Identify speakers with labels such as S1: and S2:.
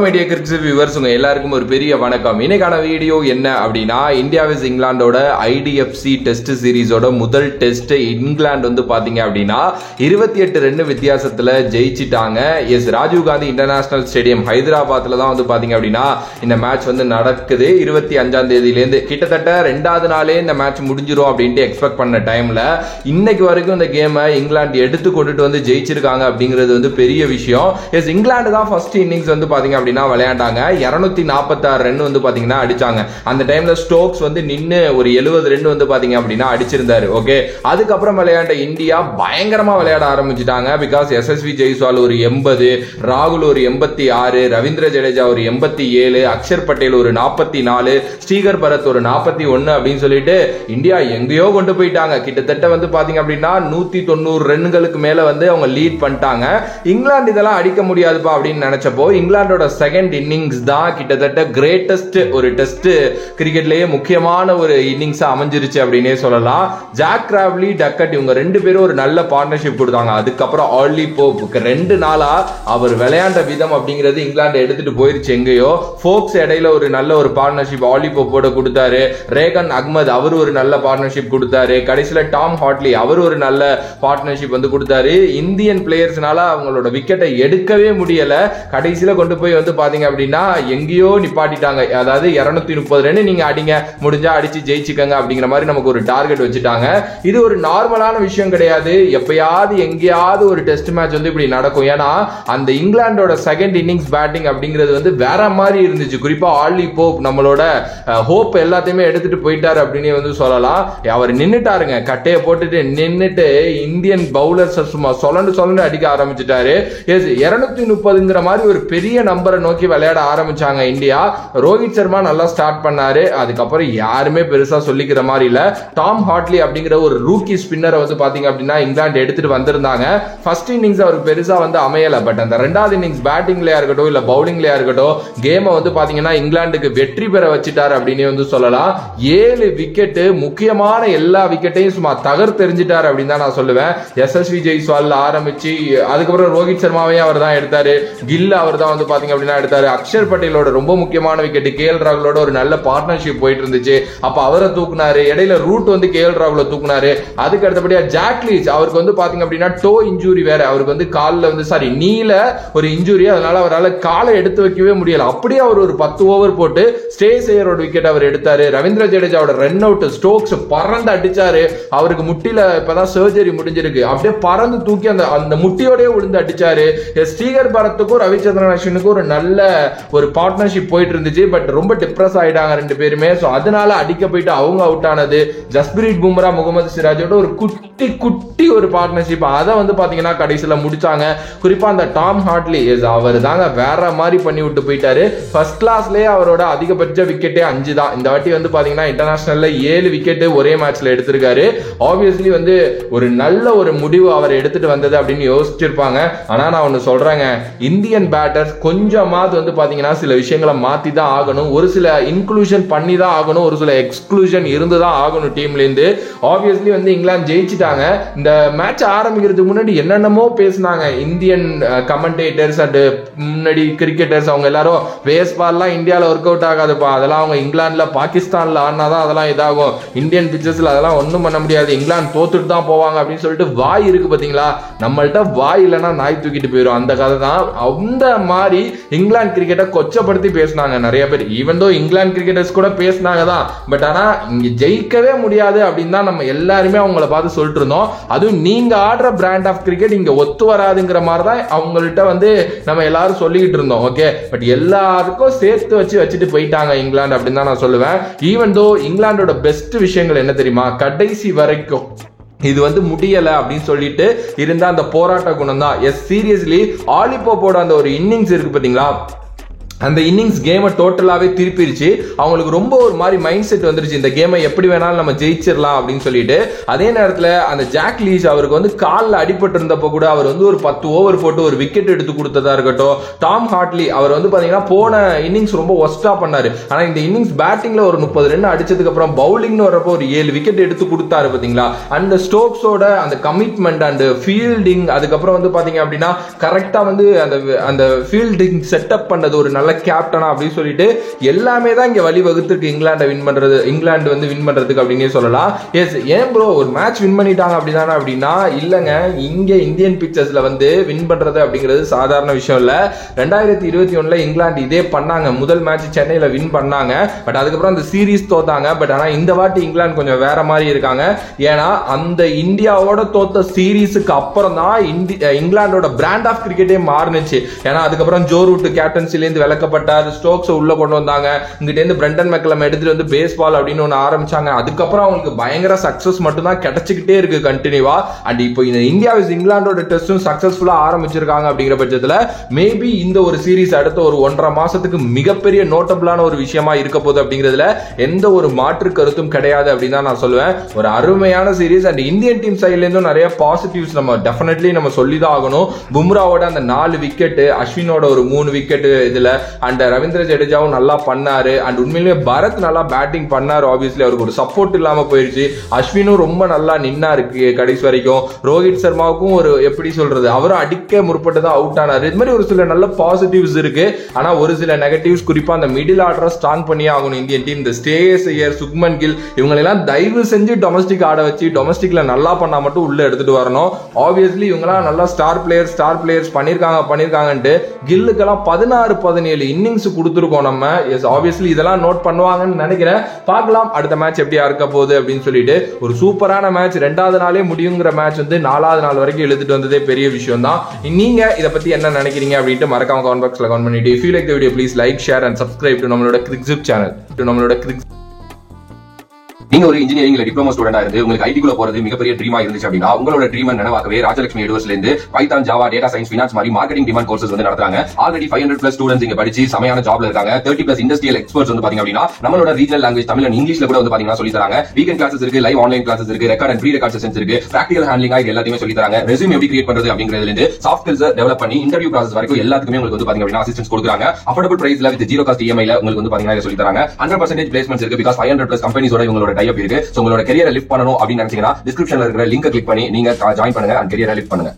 S1: Media cricket viewers உங்க எல்லாருக்கும் ஒரு பெரிய வணக்கம். இன்னைக்கான வீடியோ என்ன அப்படின்னா, இந்தியா விஸ் இங்கிலாந்தோட ஐடிஎஃப்சி டெஸ்ட் சீரிஸோட முதல் டெஸ்ட் இங்கிலாந்து வந்து பாத்தீங்க அப்படின்னா 28 ரன் வித்தியாசத்துல ஜெயிச்சிட்டாங்க. Yes, Rajiv Gandhi international stadium ஹைதராபாத்ல தான் வந்து பாத்தீங்க அப்படின்னா இந்த மேட்ச் வந்து நடக்குது. 25ஆம் தேதியிலேருந்து கிட்டத்தட்ட 2வது நாளே இந்த மேட்ச் முடிஞ்சிரும் அப்படின்ட்டு எக்ஸ்பெக்ட் பண்ண டைம்ல இன்னைக்கு வரைக்கும் இந்த கேமை இங்கிலாந்து எடுத்து கொண்டுட்டு வந்து ஜெயிச்சிருக்காங்க அப்படிங்கிறது வந்து பெரிய விஷயம். எஸ், இங்கிலாந்து தான் ஃபர்ஸ்ட் இன்னிங்ஸ் வந்து பாத்தீங்க விளையாண்டாங்க. 246 ரன் வந்து பாத்தீங்கன்னா அடிச்சாங்க. அந்த டைம்ல ஸ்டோக்ஸ் வந்து நின்னு ஒரு 70 ரன் வந்து பாத்தீங்க அப்படின்னா அடிச்சிருந்தாரு. ஓகே, அதுக்கப்புறம் விளையாண்ட இந்தியா பயங்கரமா விளையாட ஆரம்பிச்சிட்டாங்க. பிகாஸ் எஸ்எஸ்வி ஜெய்ஸ்வால் ஒரு 80, ராகுல் ஒரு 86, ரவீந்திர ஜடேஜா ஒரு 87, அக்ஷர் பட்டேல் ஒரு 44, ஸ்ரீகர் பரத் ஒரு 41 அப்படின்னு சொல்லிட்டு இந்தியா எங்கேயோ கொண்டு போயிட்டாங்க. கிட்டத்தட்ட வந்து பாத்தீங்க அப்படின்னா 190 ரன்களுக்கு மேல வந்து அவங்க லீட் பண்ணிட்டாங்க. இங்கிலாந்து இதெல்லாம் அடிக்க முடியாதுப்பா அப்படின்னு நினைச்சப்போ இங்கிலாந்தோட செகண்ட் இன்னிங்ஸ் தான் கிட்டத்தட்ட கிரேட்டஸ்ட் ஒரு டெஸ்ட் கிரிக்கெட்லயே முக்கியமான ஒரு இன்னிங்ஸ் அமைஞ்சிருச்சு அப்படின்னே சொல்லலாம். ஜாக் கிராவ்லி, டக்கட் இவங்க ரெண்டு பேரும் ஒரு நல்ல பார்ட்னர்ஷிப் கொடுத்தாங்க. அதுக்கப்புறம் ஆர்லி போப் 2 நாளா அவர் விளையாண்ட விதம் அப்படிங்கிறது இங்கிலாந்து எடுத்துட்டு போயிருச்சு எங்கேயோ. ஃபோக்ஸ் இடையில ஒரு நல்ல ஒரு பார்ட்னர்ஷிப் ஆர்லி போப்போட கொடுத்தாரு. ரேகன் அகமது அவர் ஒரு நல்ல பார்ட்னர்ஷிப் கொடுத்தாரு. கடைசியில டாம் ஹாட்லி அவர் ஒரு நல்ல பார்ட்னர்ஷிப் வந்து கொடுத்தாரு. இந்தியன் பிளேயர்ஸ்னால அவங்களோட விக்கெட்டை எடுக்கவே முடியல. கடைசியில கொண்டு போய் வந்து பாத்தீங்க அப்படின்னா எங்கேயோ நிப்பாட்டிட்டாங்க. அதாவது 230 ரன் நீங்க அடிங்க, முடிஞ்சா அடிச்சு ஜெயிச்சுக்கங்க அப்படிங்கிற மாதிரி நமக்கு ஒரு டார்கெட் வச்சுட்டாங்க. இது ஒரு நார்மலான விஷயம் கிடையாது. எப்பயாவது எங்கேயாவது ஒரு டெஸ்ட் மேட்ச் வந்து இப்படி நடக்கும். ஏன்னா அந்த இங்கிலாந்தோட செகண்ட் இன்னிங்ஸ் பேட்டிங் அப்படிங்கிறது வந்து வேற மாதிரி இருந்துச்சு. குறிப்பா ஆர்லி போப் நம்மளோட ஹோப் எல்லாத்தையுமே எடுத்துட்டு போயிட்டாரு அப்படின்னு வந்து சொல்லலாம். அவர் நின்னுட்டாருங்க, கட்டையை போட்டுட்டு நின்னுட்டு இந்தியன் பவுலர்ஸ் சும்மா சொலண்டு அடிக்க ஆரம்பிச்சுட்டாரு. 230ங்கிற மாதிரி ஒரு பெரிய நம்பரை நோக்கி விளையாட ஆரம்பிச்சாங்க இந்தியா. ரோஹித் சர்மா நல்லா ஸ்டார்ட் பண்ணாரு. அதுக்கப்புறம் யாருமே பெருசா சொல்லிக்கிற மாதிரி இல்ல. டாம் ஹாட்லி அப்படிங்கிற ஒரு ரூக்கி ஸ்பின்னரை வந்து பாத்தீங்க அப்படின்னா இங்கிலாந்து எடுத்துட்டு வந்திருந்தாங்க. ஃபர்ஸ்ட் இன்னிங்ஸ் அவருக்கு பெருசா வந்து அமையல. பட் அந்த 2வது இன்னிங்ஸ் பேட்டிங்லயா இருக்கட்டும் இல்ல பவுலிங்லயா இருக்கட்டும் கேமை வந்து பாத்தீங்கன்னா இங்கிலாந்துக்கு வெற்றி பெற வச்சுட்டாரு அப்படின்னு வந்து சொல்லலாம். 7 விக்கெட், முக்கியமான எல்லா விக்கெட்டையும் சும்மா தகர்த்தெறிஞ்சிட்டாரு அப்படின்னு தான் நான் சொல்லுவேன். எஸ்எஸ்வி ஜெய்ஸ்வால் ஆரம்பிச்சு அதுக்கப்புறம் ரோஹித் சர்மாவையும் அவர் தான் எடுத்தாரு. கில் அவர் தான் வந்து பாத்தீங்க அப்படின்னா எடுத்தாரு. அக்ஷர் பட்டேலோட ரொம்ப முக்கியமான விக்கெட், கேஎல் ராகுலோட ஒரு நல்ல பார்ட்னர்ஷிப் போயிட்டு இருந்துச்சு. அப்ப அவரை தூக்குனாரு. இடையில ரூட் வந்து கேஎல் ராகுல தூக்குனாரு. அதுக்கு அடுத்தபடியா ஜாக் லீச் அவருக்கு வந்து பாத்தீங்க அப்படின்னா டோ இன்ஜூரி வேற. அவருக்கு வந்து கால்ல வந்து நீல ஒரு இன்ஜூரி. அதனால அவரால் காலை எடுத்து வைக்கவே முடியல. அப்படியே அவர் ஒரு 10 ஓவர் போட்டு ஸ்டேசையரோட விக்கெட் அவர் எடுத்தாரு. ரவீந்திர ஜடேஜாவோட ரன் அவுட், ஸ்டோக்ஸ் பறந்து அடிச்சாரு. அவருக்கு முட்டில இப்பதான் சர்ஜரி முடிஞ்சிருக்கு. அப்படியே பறந்து தூக்கி அந்த முட்டியோடய விழுந்து அடிச்சாரு. ஸ்ரீகர் பரத்துக்கும் ரவிச்சந்திரன் அஸ்வினுக்கும் ஒரு நல்ல ஒரு பார்ட்னர்ஷிப் போயிட்டு இருந்துச்சு. பட் ரொம்ப டிப்ரெஸ் ஆயிட்டாங்க ரெண்டு பேருமே. சோ அதனால அடிக்க போயிட்டு அவங்க அவுட் ஆனது. ஜஸ்பிரீத் பும்ரா, முகமது சிராஜோட ஒரு குட்டி ஒரு பார்ட்னர்ஷிப் அதை வந்து பாத்தீங்கன்னா கடைசியில முடிச்சாங்க. குறிப்பா அந்த டாம் ஹாட்லி அவர் தாங்க வேற மாதிரி பண்ணி விட்டு போயிட்டாரு. ஃபர்ஸ்ட் கிளாஸ்லயே அவரோட அதிகபட்ச விக்கெட்டே 5 தான். இந்த வாட்டி வந்து பாத்தீங்கன்னா இன்டர்நேஷனல்ல 7 விக்கெட் ஒரே மேட்ச்ல எடுத்திருக்காரு. ஆப்வியஸ்லி வந்து ஒரு நல்ல ஒரு முடிவு அவர் எடுத்துட்டு வந்தது அப்படின்னு யோசிச்சிருப்பாங்க. ஆனா நான் ஒன்னு சொல்றேங்க, இந்தியன் பேட்டர்ஸ் கொஞ்சமாவது வந்து பாத்தீங்கன்னா சில விஷயங்களை மாத்தி தான் ஆகணும். ஒரு சில இன்க்ளூஷன் பண்ணி தான் ஆகணும். ஒரு சில எக்ஸ்க்ளூஷன் இருந்து தான் ஆகணும் டீம்ல இருந்து. ஆப்வியஸ்லி வந்து இங்கிலாந்து ஜெயிச்சிட்டாங்க. இந்த மேட்ச் ஆரம்பிக்கிறதுக்கு முன்னாடி என்னென்னமோ பேசினாங்க இந்தியன் கமெண்டேட்டர்ஸ் அண்ட் முன்னாடி கிரிக்கெட்டர்ஸ். அவங்க எல்லாரும் பேஸ்பால்லாம் இந்தியாவில் ஒர்க் அவுட் ஆகாதுப்பா, அதெல்லாம் அவங்க இங்கிலாந்துல பாகிஸ்தான்ல ஆனாதான் அதெல்லாம் இதாகும், இந்தியன் பிச்சர்ஸ்ல அதெல்லாம் ஒன்றும் பண்ண முடியாது, இங்கிலாந்து தோத்துட்டு தான் போவாங்க அப்படின்னு சொல்லிட்டு வாய் இருக்கு பாத்தீங்களா. நம்மள்ட்ட வாய் இல்லைன்னா நாய் தூக்கிட்டு போயிடும், அந்த கதை தான். அந்த மாதிரி இங்கிலாந்து கிரிக்கெட்டை கொச்சப்படுத்தி பேசினாங்க நிறைய பேர். ஈவன் தோ இங்கிலாந்து கிரிக்கெட்டர்ஸ் கூட பேசினாங்க தான். பட் ஆனா இங்க ஜெயிக்கவே முடியாது அப்படின்னு தான் நம்ம எல்லாருமே அவங்கள பார்த்து சொல்லிட்டு இருந்தோம். அதுவும் நீங்க ஆடுற பிராண்ட் ஆஃப் கிரிக்கெட் இங்க ஒத்து வராதுங்கிற மாதிரி தான் அவங்கள்ட்ட வந்து நம்ம எல்லாரும் சொல்லிக்கிட்டு இருந்தோம். ஓகே, பட் எல்லாருக்கும் சேர்த்து வச்சுட்டு போயிட்டாங்க இங்கிலாந்து அப்படின்னு தான் நான் சொல்லுவேன். ஈவன் தோ இங்கிலாந்தோட பெஸ்ட் விஷயங்கள் என்ன தெரியுமா, கடைசி வரைக்கும் இது வந்து முடியல அப்படின்னு சொல்லிட்டு இருந்த அந்த போராட்ட குணம் தான். எஸ், சீரியஸ்லி ஆர்லி போப்போட அந்த ஒரு இன்னிங்ஸ் இருக்கு பாத்தீங்களா, அந்த இன்னிங்ஸ் கேமை டோட்டலாவே திருப்பிடுச்சு. அவங்களுக்கு ரொம்ப ஒரு மாதிரி மைண்ட் செட் வந்துருச்சு, இந்த கேமை எப்படி வேணாலும் நம்ம ஜெயிச்சிடலாம் அப்படின்னு சொல்லிட்டு. அதே நேரத்தில் அந்த ஜாக் லீச் அவருக்கு வந்து காலில் அடிபட்டு இருந்தப்போ கூட அவர் வந்து ஒரு 10 ஓவர் போட்டு ஒரு விக்கெட் எடுத்து கொடுத்ததா இருக்கட்டும். டாம் ஹாட்லி அவர் வந்து பாத்தீங்கன்னா போன இன்னிங்ஸ் ரொம்ப ஒஸ்டா பண்ணாரு. ஆனா இந்த இன்னிங்ஸ் பேட்டிங்ல ஒரு 30 ரன் அடிச்சதுக்கு அப்புறம் பவுலிங்னு வரப்போ ஒரு 7 விக்கெட் எடுத்து கொடுத்தாரு பாத்தீங்களா. அந்த ஸ்டோக்ஸோட அந்த கமிட்மெண்ட் அண்ட் ஃபீல்டிங், அதுக்கப்புறம் வந்து பாத்தீங்க அப்படின்னா கரெக்டா வந்து அந்த ஃபீல்டிங் செட்டப் பண்ணது ஒரு நல்ல நல்ல கேப்டனா அப்படின்னு சொல்லிட்டு எல்லாமே தான் இங்க வழி வகுத்துருக்கு இங்கிலாந்து வந்து வின் பண்றதுக்கு அப்படின்னு சொல்லலாம். எஸ், ஏன் ப்ரோ ஒரு மேட்ச் வின் பண்ணிட்டாங்க அப்படிதானே அப்படின்னா இல்லங்க, இங்க இந்தியன் பிக்சர்ஸ்ல வந்து வின் பண்றது அப்படிங்கிறது சாதாரண விஷயம் இல்ல. 2021 இங்கிலாந்து இதே பண்ணாங்க, முதல் மேட்ச் சென்னையில வின் பண்ணாங்க. பட் அதுக்கப்புறம் அந்த சீரீஸ் தோத்தாங்க. பட் ஆனா இந்த வாட்டி இங்கிலாந்து கொஞ்சம் வேற மாதிரி இருக்காங்க. ஏன்னா அந்த இந்தியாவோட தோத்த சீரீஸுக்கு அப்புறம் தான் இங்கிலாந்தோட பிராண்ட் ஆஃப் கிரிக்கெட்டே மாறுனுச்சு. ஏன்னா அதுக்கப்புறம் ஜோ ரூட் கேப்டன்சில இருந்து விலக்கப்பட்டார், ஸ்டோக்ஸ் உள்ள கொண்டு வந்தாங்க, இங்கிட்ட இருந்து பிரெண்டன் மெக்கலம் எடுத்துட்டு வந்து பேஸ்பால் அப்படின்னு ஒன்று ஆரம்பிச்சாங்க. அதுக்கப்புறம் அவங்களுக்கு பயங்கர சக்சஸ் மட்டும் தான் கிடைச்சிக்கிட்டே இருக்கு கண்டினியூவா. அண்ட் இப்போ இந்த இந்தியா விஸ் இங்கிலாந்தோட டெஸ்டும் சக்சஸ்ஃபுல்லா ஆரம்பிச்சிருக்காங்க. அப்படிங்கிற பட்சத்தில் மேபி இந்த ஒரு சீரீஸ் அடுத்த ஒரு 1.5 மாசத்துக்கு மிகப்பெரிய நோட்டபிளான ஒரு விஷயமா இருக்க போகுது அப்படிங்கிறதுல எந்த ஒரு மாற்று கருத்தும் கிடையாது அப்படின்னு தான் நான் சொல்லுவேன். ஒரு அருமையான சீரீஸ். அண்ட் இந்தியன் டீம் சைட்ல இருந்தும் நிறைய பாசிட்டிவ்ஸ் நம்ம டெஃபினெட்லி நம்ம சொல்லி தான் ஆகணும். பும்ராவோட அந்த 4 விக்கெட், அஸ்வினோட ஒரு 3 விக்கெட் இதுல, அண்ட் ரவீந்திர ஜடேஜாவும் நல்லா பண்ணாரு. அண்ட் உண்மையிலேயே பரத் நல்லா பேட்டிங் பண்ணாரு. ஆப்வியஸ்லி அவருக்கு ஒரு சப்போர்ட் இல்லாம போயிருச்சு. அஸ்வினும் ரொம்ப நல்லா நின்னாரு கடைசி வரைக்கும். ரோஹித் சர்மாவுக்கும் ஒரு எப்படி சொல்றது, அவரும் அடிக்க முற்பட்டு தான் அவுட் ஆனாரு. இது மாதிரி ஒரு சில நல்ல பாசிட்டிவ்ஸ் இருக்கு. ஆனா ஒரு சில நெகட்டிவ்ஸ், குறிப்பா அந்த மிடில் ஆர்டரை ஸ்ட்ராங் பண்ணியே ஆகணும் இந்தியன் டீம். இந்த ஸ்ரேயஸ் ஐயர், சுக்மன் கில் இவங்க எல்லாம் தயவு செஞ்சு டொமஸ்டிக் ஆட வச்சு டொமஸ்டிக்ல நல்லா பண்ணா மட்டும் உள்ள எடுத்துட்டு வரணும். ஆப்வியஸ்லி இவங்கலாம் நல்லா ஸ்டார் பிளேயர்ஸ் பண்ணிருக்காங்கன்ட்டு கில்லுக்கெல்லாம் 16-17 இன்னிங்ஸ் கொடுத்துருக்கோம் நம்ம. எஸ், ஆப்வியஸ்லி இதெல்லாம் நோட் பண்ணுவாங்கன்னு நினைக்கிறேன். பார்க்கலாம் அடுத்த மேட்ச் எப்படியா இருக்க போகுது அப்படின்னு சொல்லிட்டு. ஒரு சூப்பரான மேட்ச், 2வது நாளே முடியுங்கிற மேட்ச் வந்து 4வது நாள் வரைக்கும் எழுதிட்டு வந்ததே பெரிய விஷயம் தான். நீங்க இதை பத்தி என்ன நினைக்கிறீங்க அப்படின்ட்டு மறக்காம கமெண்ட் பாக்ஸ்ல கமெண்ட் பண்ணிட்டு, if you like the video please like, share and subscribe to நம்மளோட கிரிக்ஸிப் சேனல்.
S2: நீங்க ஒரு இன்ஜினியரிங் டிப்ளமோ ஸ்டூடெண்டா இருந்து உங்களுக்கு ஐடிக்குள்ள போறது மிகப்பெரிய ட்ரீமா இருந்துச்சு அப்படின்னா உங்களோட ட்ரீம் நினைவாகவே ராஜலட்சுமி யூனிவர்சிட்டில இருந்து Python, Java, data science, finance மாதிரி மார்க்கெட்டிங் டிமாண்ட் கோர்சஸ் வந்து நடத்துறாங்க. ஆல்ரெடி 500+ ஸ்டூடெண்ட்ஸ் இங்க படிச்சு சமையான ஜாப்ல இருக்காங்க. 30+ இண்டஸ்ட்ரியல் எக்ஸ்பர்ட்ஸ் வந்து பாத்தீங்க அப்படின்னா நம்மளோட ரீஜனல் லாங்குவேஜ் தமிழ் அண்ட் இங்கிலீஷ்ல கூட வந்து பாத்தீங்கன்னா சொல்லி தராங்க. வீக்கெண்ட் கிளாஸஸ் இருக்கு, லைவ் ஆன்லைன் கிளாஸஸ் இருக்கு, record and pre record sessions இருக்கு, பிராக்டிகல் ஹேண்ட்லிங் இது எல்லாத்தையுமே சொல்லி தராங்க. ரெஸ்யூம் எப்படி கிரியேட் பண்றது அப்படிங்கிறதுல இருந்து சாஃப்ட் ஸ்கில்ஸ் டெவலப் பண்ணி இன்டர்வியூ ப்ராசஸ் வரைக்கும் எல்லாத்துக்குமே உங்களுக்கு வந்து பாத்தீங்க அப்படின்னா அசிஸ்டன்ஸ் கொடுக்குறாங்க. அஃபோர்டபிள் பிரைஸ்ல வித் 0 காஸ்ட் EMI ல உங்களுக்கு வந்து பாத்தீங்கன்னா சொல்லி தராங்க. 100% பிளேஸ்மெண்ட்ஸ் இருக்கு. பிகாஸ் 500+ கம்பெனிஸோட இவங்களோட டைப் இருக்கு. சோ உங்களோட கெரியரை லிஃப்ட் பண்ணணும் அப்படின்னு நினைச்சீங்கன்னா டிஸ்கிரிப்ஷன்ல இருக்கிற லிங்கை கிளிக் பண்ணி நீங்க ஜாயின் பண்ணுங்க அண்ட் கெரியரை லிஃப்ட் பண்ணுங்க.